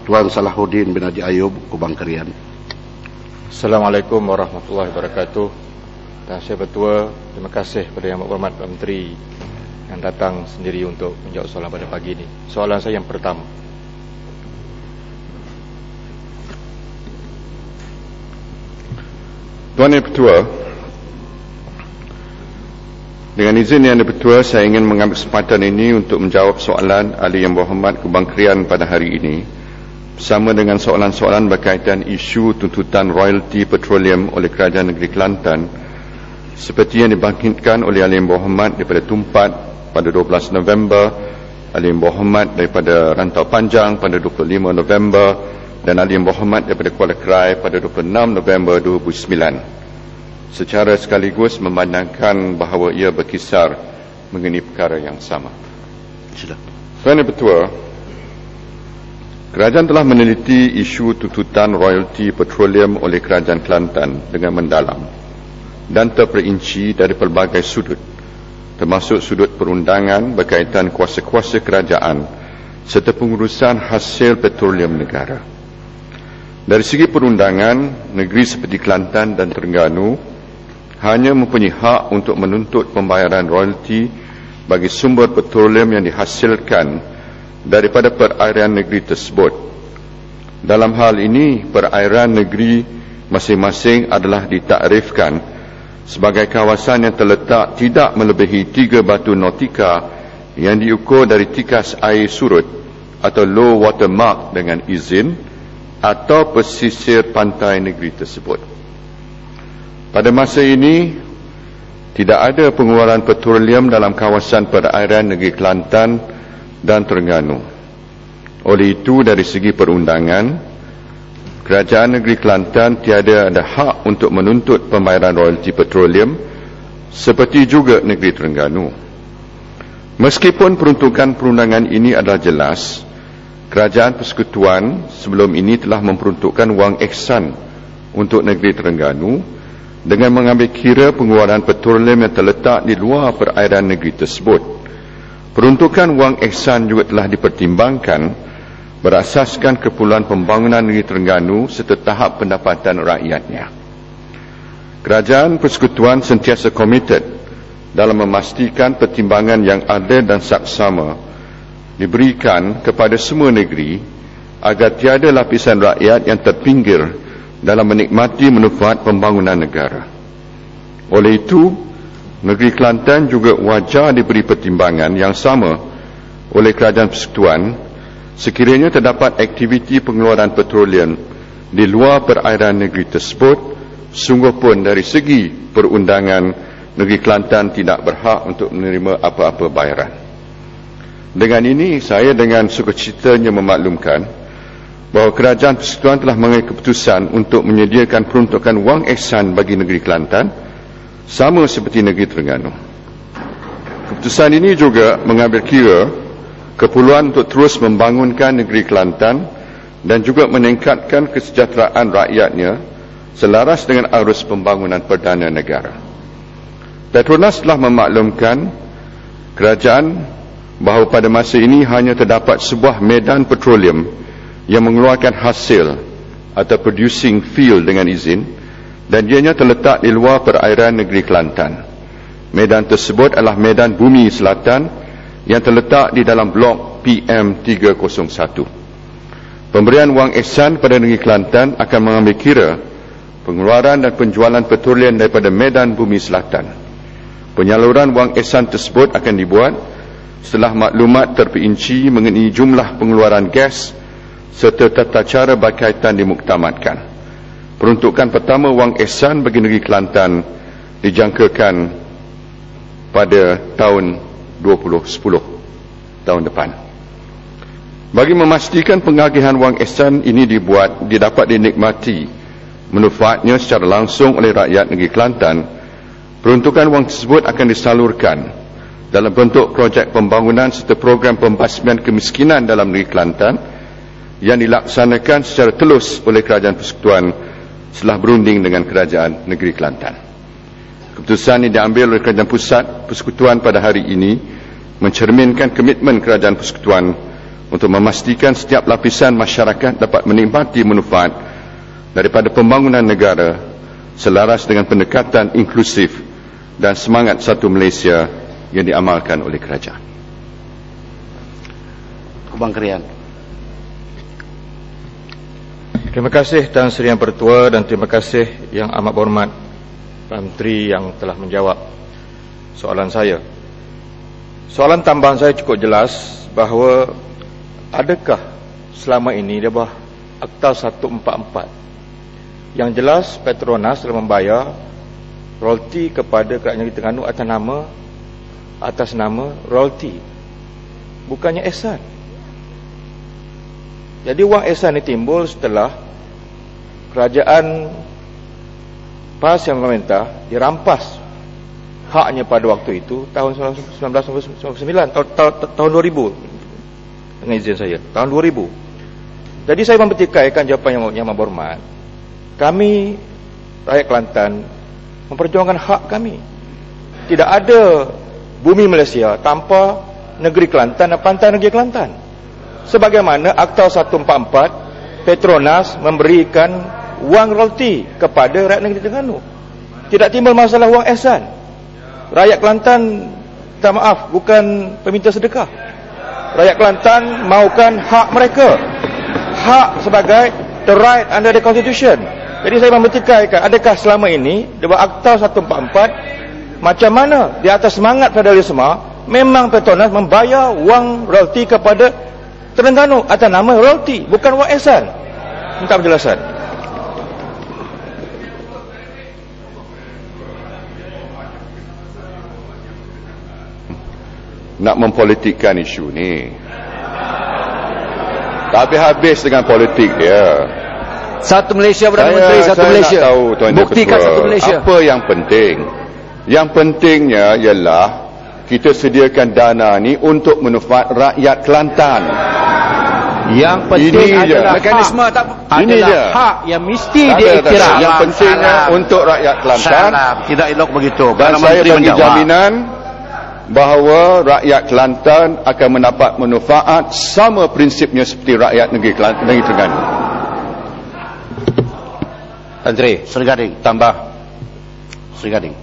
Tuan Salahuddin bin Haji Ayub, Kubang Kerian. Assalamualaikum warahmatullahi wabarakatuh. Tuan Syekh Ketua, terima kasih kepada Yang Berhormat Menteri yang datang sendiri untuk menjawab soalan pada pagi ini. Soalan saya yang pertama. Tuan Yang Ketua, dengan izin Yang Ketua, saya ingin mengambil kesempatan ini untuk menjawab soalan Ahli Yang Berhormat Kubang Kerian pada hari ini, bersama dengan soalan-soalan berkaitan isu tuntutan royalti petroleum oleh Kerajaan Negeri Kelantan seperti yang dibangkitkan oleh Ahli Yang Berhormat daripada Tumpat pada 12 November, Ahli Yang Berhormat daripada Rantau Panjang pada 25 November dan Ahli Yang Berhormat daripada Kuala Krai pada 26 November 2009, secara sekaligus memandangkan bahawa ia berkisar mengenai perkara yang sama. Tuan Yang Ketua, kerajaan telah meneliti isu tuntutan royalti petroleum oleh Kerajaan Kelantan dengan mendalam dan terperinci dari pelbagai sudut, termasuk sudut perundangan berkaitan kuasa-kuasa kerajaan serta pengurusan hasil petroleum negara. Dari segi perundangan, negeri seperti Kelantan dan Terengganu hanya mempunyai hak untuk menuntut pembayaran royalti bagi sumber petroleum yang dihasilkan daripada perairan negeri tersebut. Dalam hal ini, perairan negeri masing-masing adalah ditakrifkan sebagai kawasan yang terletak tidak melebihi 3 batu nautika yang diukur dari tikas air surut atau low water mark dengan izin atau pesisir pantai negeri tersebut. Pada masa ini, tidak ada pengeluaran petroleum dalam kawasan perairan negeri Kelantan dan Terengganu. Oleh itu, dari segi perundangan, Kerajaan Negeri Kelantan tiada ada hak untuk menuntut pembayaran royalti petroleum seperti juga negeri Terengganu. Meskipun peruntukan perundangan ini adalah jelas, Kerajaan Persekutuan sebelum ini telah memperuntukkan wang ihsan untuk negeri Terengganu dengan mengambil kira pengeluaran petroleum yang terletak di luar perairan negeri tersebut. Peruntukan wang ihsan juga telah dipertimbangkan berasaskan keperluan pembangunan negeri Terengganu serta tahap pendapatan rakyatnya. Kerajaan Persekutuan sentiasa komited dalam memastikan pertimbangan yang adil dan saksama diberikan kepada semua negeri agar tiada lapisan rakyat yang terpinggir dalam menikmati manfaat pembangunan negara. Oleh itu, negeri Kelantan juga wajar diberi pertimbangan yang sama oleh Kerajaan Persekutuan sekiranya terdapat aktiviti pengeluaran petroleum di luar perairan negeri tersebut. Sungguh pun dari segi perundangan, negeri Kelantan tidak berhak untuk menerima apa-apa bayaran. Dengan ini, saya dengan sukacitanya memaklumkan bahawa Kerajaan Persekutuan telah mengambil keputusan untuk menyediakan peruntukan wang ihsan bagi negeri Kelantan sama seperti negeri Terengganu. Keputusan ini juga mengambil kira keperluan untuk terus membangunkan negeri Kelantan dan juga meningkatkan kesejahteraan rakyatnya selaras dengan arus pembangunan perdana negara. Petronas telah memaklumkan kerajaan bahawa pada masa ini hanya terdapat sebuah medan petroleum yang mengeluarkan hasil atau producing field dengan izin dan ianya terletak di luar perairan negeri Kelantan. Medan tersebut adalah medan bumi selatan yang terletak di dalam blok PM301. Pemberian wang ihsan pada negeri Kelantan akan mengambil kira pengeluaran dan penjualan petroleum daripada medan bumi selatan. Penyaluran wang ihsan tersebut akan dibuat setelah maklumat terperinci mengenai jumlah pengeluaran gas serta tata cara berkaitan dimuktamadkan. Peruntukan pertama wang ihsan bagi negeri Kelantan dijangkakan pada tahun 2010, tahun depan. Bagi memastikan pengagihan wang ihsan ini didapat dinikmati manfaatnya secara langsung oleh rakyat negeri Kelantan, peruntukan wang tersebut akan disalurkan dalam bentuk projek pembangunan serta program pembasmian kemiskinan dalam negeri Kelantan yang dilaksanakan secara telus oleh Kerajaan Persekutuan setelah berunding dengan Kerajaan Negeri Kelantan. Keputusan ini diambil oleh Kerajaan Pusat Persekutuan pada hari ini mencerminkan komitmen Kerajaan Persekutuan untuk memastikan setiap lapisan masyarakat dapat menikmati manfaat daripada pembangunan negara selaras dengan pendekatan inklusif dan semangat satu Malaysia yang diamalkan oleh kerajaan. Kubang Krian. Terima kasih Tan Sri Yang Pertua dan terima kasih yang amat berhormat Menteri yang telah menjawab soalan saya. Soalan tambahan saya cukup jelas bahawa adakah selama ini di bawah Akta 144 yang jelas Petronas telah membayar royalti kepada Kerajaan Negeri Terengganu atas nama royalti, bukannya ihsan. Jadi wang ihsan ini timbul setelah kerajaan PAS yang memerintah dirampas haknya pada waktu itu tahun 1999, tahun 2000, dengan izin saya, tahun 2000. Jadi saya mempertikaikan jawapan yang berhormat. Kami rakyat Kelantan memperjuangkan hak kami. Tidak ada bumi Malaysia tanpa negeri Kelantan dan pantai negeri Kelantan. Sebagaimana Akta 144, Petronas memberikan wang royalti kepada rakyat negeri Terengganu. Tidak timbul masalah wang ihsan. Rakyat Kelantan, minta maaf, bukan peminta sedekah. Rakyat Kelantan mahukan hak mereka, hak sebagai the right under the constitution. Jadi saya mempertikaikan, adakah selama ini di bawah Akta 144 macam mana di atas semangat federalisme memang Petronas membayar wang royalti kepada Terengganu atas nama royalti, bukan wang ihsan? Minta penjelasan. Nak mempolitikkan isu ni, tapi habis dengan politik dia. Satu Malaysia, Perdana Menteri, satu Malaysia. Nak tahu, Tuan Buktikan Ketua, satu Malaysia. apa yang penting? Yang pentingnya ialah kita sediakan dana ni untuk manfaat rakyat Kelantan. Yang penting ini adalah mekanisme hak, tak adalah ini je. hak yang mesti Tak ada. diiktiraf. Yang pentingnya untuk rakyat Kelantan. Salah, tidak elok begitu. Dan Kalau saya Menteri bagi menjawab, jaminan bahawa rakyat Kelantan akan mendapat manfaat sama prinsipnya seperti rakyat negeri Kelantan, negeri Terengganu. Menteri, Sri Gading. tambah. Sri Gading.